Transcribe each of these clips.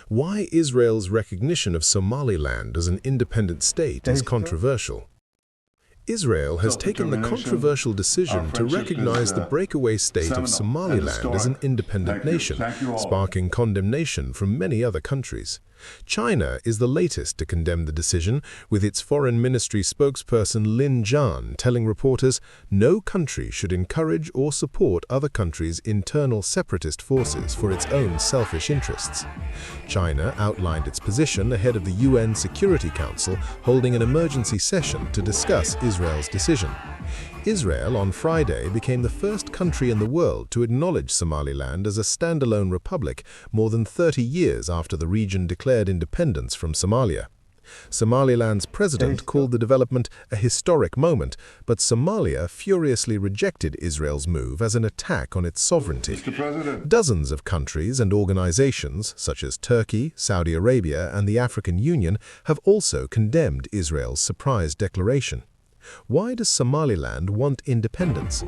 Why Israel's recognition of Somaliland as an independent state is controversial. Israel has taken the controversial decision to recognize the breakaway state of Somaliland as an independent nation, sparking condemnation from many other countries. China is the latest to condemn the decision, with its foreign ministry spokesperson Lin Jian telling reporters no country should encourage or support other countries' internal separatist forces for its own selfish interests. China outlined its position ahead of the UN Security Council holding an emergency session to discuss Israel's decision. Israel on Friday became the first country in the world to acknowledge Somaliland as a standalone republic more than 30 years after the region declared independence from Somalia. Somaliland's president called the development a historic moment, but Somalia furiously rejected Israel's move as an attack on its sovereignty. Dozens of countries and organizations, such as Turkey, Saudi Arabia, and the African Union, have also condemned Israel's surprise declaration. Why does Somaliland want independence?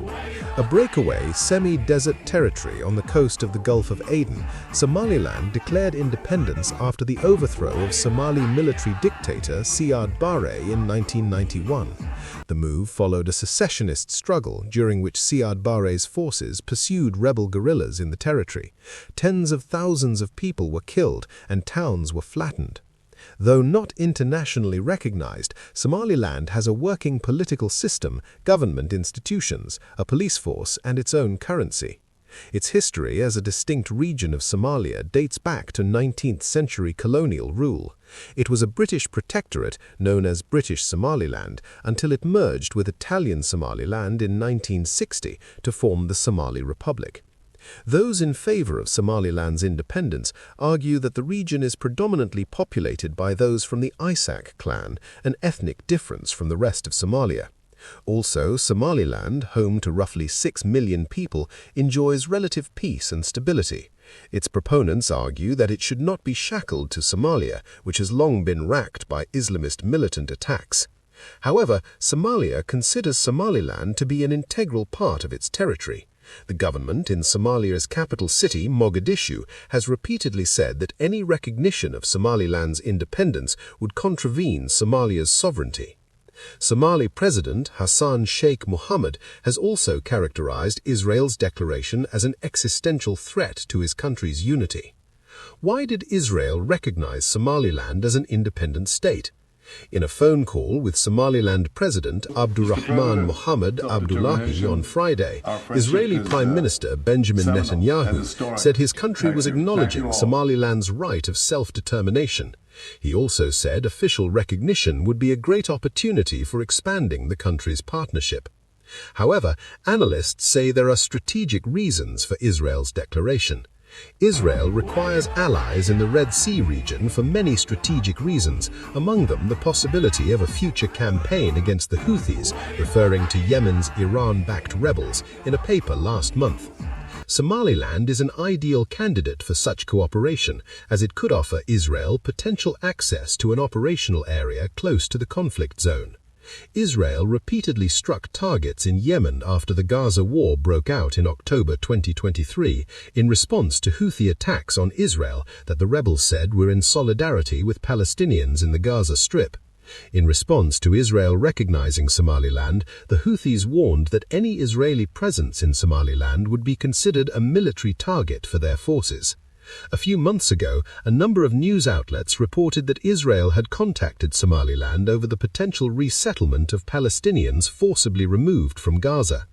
A breakaway, semi-desert territory on the coast of the Gulf of Aden, Somaliland declared independence after the overthrow of Somali military dictator Siad Barre in 1991. The move followed a secessionist struggle during which Siad Barre's forces pursued rebel guerrillas in the territory. Tens of thousands of people were killed and towns were flattened. Though not internationally recognized, Somaliland has a working political system, government institutions, a police force, and its own currency. Its history as a distinct region of Somalia dates back to 19th-century colonial rule. It was a British protectorate known as British Somaliland until it merged with Italian Somaliland in 1960 to form the Somali Republic. Those in favor of Somaliland's independence argue that the region is predominantly populated by those from the Isaaq clan, an ethnic difference from the rest of Somalia. Also, Somaliland, home to roughly 6 million people, enjoys relative peace and stability. Its proponents argue that it should not be shackled to Somalia, which has long been racked by Islamist militant attacks. However, Somalia considers Somaliland to be an integral part of its territory. The government in Somalia's capital city, Mogadishu, has repeatedly said that any recognition of Somaliland's independence would contravene Somalia's sovereignty. Somali President Hassan Sheikh Mohammed has also characterized Israel's declaration as an existential threat to his country's unity. Why did Israel recognize Somaliland as an independent state? In a phone call with Somaliland President Abdurrahman Mohammed Abdullahi on Friday, Israeli Prime Minister Benjamin Netanyahu said his country was acknowledging Somaliland's right of self-determination. He also said official recognition would be a great opportunity for expanding the country's partnership. However, analysts say there are strategic reasons for Israel's declaration. Israel requires allies in the Red Sea region for many strategic reasons, among them the possibility of a future campaign against the Houthis, referring to Yemen's Iran-backed rebels in a paper last month. Somaliland is an ideal candidate for such cooperation, as it could offer Israel potential access to an operational area close to the conflict zone. Israel repeatedly struck targets in Yemen after the Gaza war broke out in October 2023 in response to Houthi attacks on Israel that the rebels said were in solidarity with Palestinians in the Gaza Strip. In response to Israel recognizing Somaliland, the Houthis warned that any Israeli presence in Somaliland would be considered a military target for their forces. A few months ago, a number of news outlets reported that Israel had contacted Somaliland over the potential resettlement of Palestinians forcibly removed from Gaza.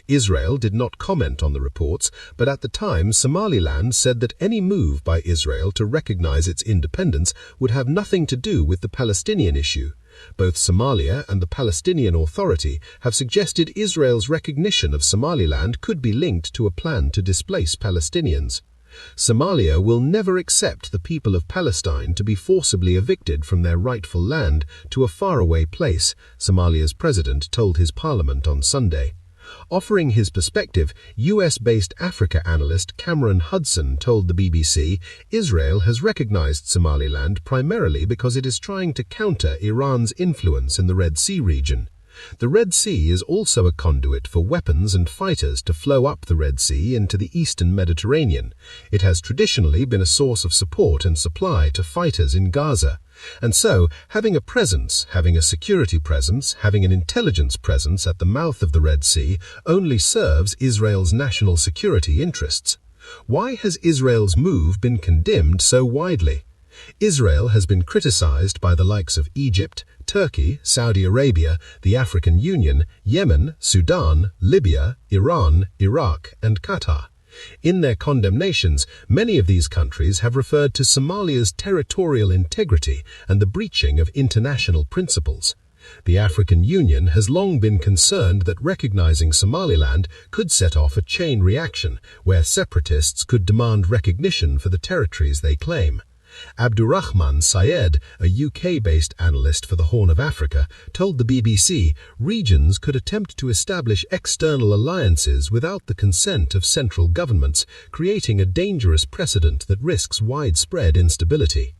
Israel did not comment on the reports, but at the time Somaliland said that any move by Israel to recognize its independence would have nothing to do with the Palestinian issue. Both Somalia and the Palestinian Authority have suggested Israel's recognition of Somaliland could be linked to a plan to displace Palestinians. Somalia will never accept the people of Palestine to be forcibly evicted from their rightful land to a faraway place, Somalia's president told his parliament on Sunday. Offering his perspective, US-based Africa analyst Cameron Hudson told the BBC Israel has recognized Somaliland primarily because it is trying to counter Iran's influence in the Red Sea region. The Red Sea is also a conduit for weapons and fighters to flow up the Red Sea into the eastern Mediterranean. It has traditionally been a source of support and supply to fighters in Gaza. And so, having a presence, having a security presence, having an intelligence presence at the mouth of the Red Sea only serves Israel's national security interests. Why has Israel's move been condemned so widely? Israel has been criticized by the likes of Egypt, Turkey, Saudi Arabia, the African Union, Yemen, Sudan, Libya, Iran, Iraq, and Qatar. In their condemnations, many of these countries have referred to Somalia's territorial integrity and the breaching of international principles. The African Union has long been concerned that recognizing Somaliland could set off a chain reaction where separatists could demand recognition for the territories they claim. Abdurrahman Syed, a UK-based analyst for the Horn of Africa, told the BBC regions could attempt to establish external alliances without the consent of central governments, creating a dangerous precedent that risks widespread instability.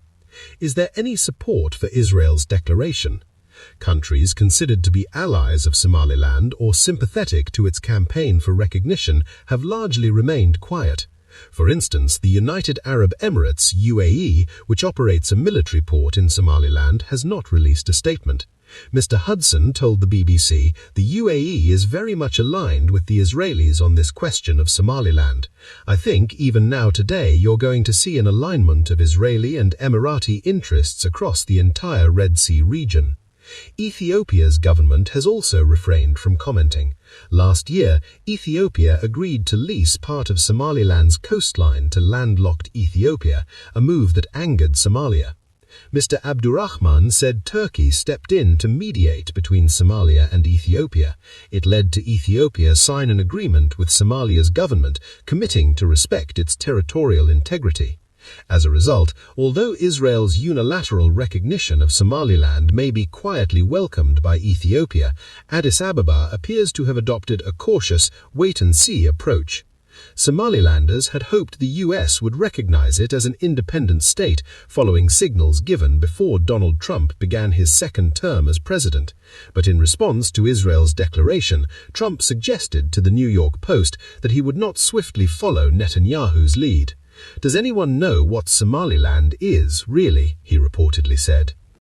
Is there any support for Israel's declaration? Countries considered to be allies of Somaliland or sympathetic to its campaign for recognition have largely remained quiet. For instance, the United Arab Emirates, UAE, which operates a military port in Somaliland, has not released a statement. Mr. Hudson told the BBC the UAE is very much aligned with the Israelis on this question of Somaliland. I think even now today you're going to see an alignment of Israeli and Emirati interests across the entire Red Sea region. Ethiopia's government has also refrained from commenting. Last year, Ethiopia agreed to lease part of Somaliland's coastline to landlocked Ethiopia, a move that angered Somalia. Mr. Abdurrahman said Turkey stepped in to mediate between Somalia and Ethiopia. It led to Ethiopia sign an agreement with Somalia's government committing to respect its territorial integrity. As a result, although Israel's unilateral recognition of Somaliland may be quietly welcomed by Ethiopia, Addis Ababa appears to have adopted a cautious, wait-and-see approach. Somalilanders had hoped the US would recognize it as an independent state following signals given before Donald Trump began his second term as president. But in response to Israel's declaration, Trump suggested to the New York Post that he would not swiftly follow Netanyahu's lead. "Does anyone know what Somaliland is, really?" he reportedly said.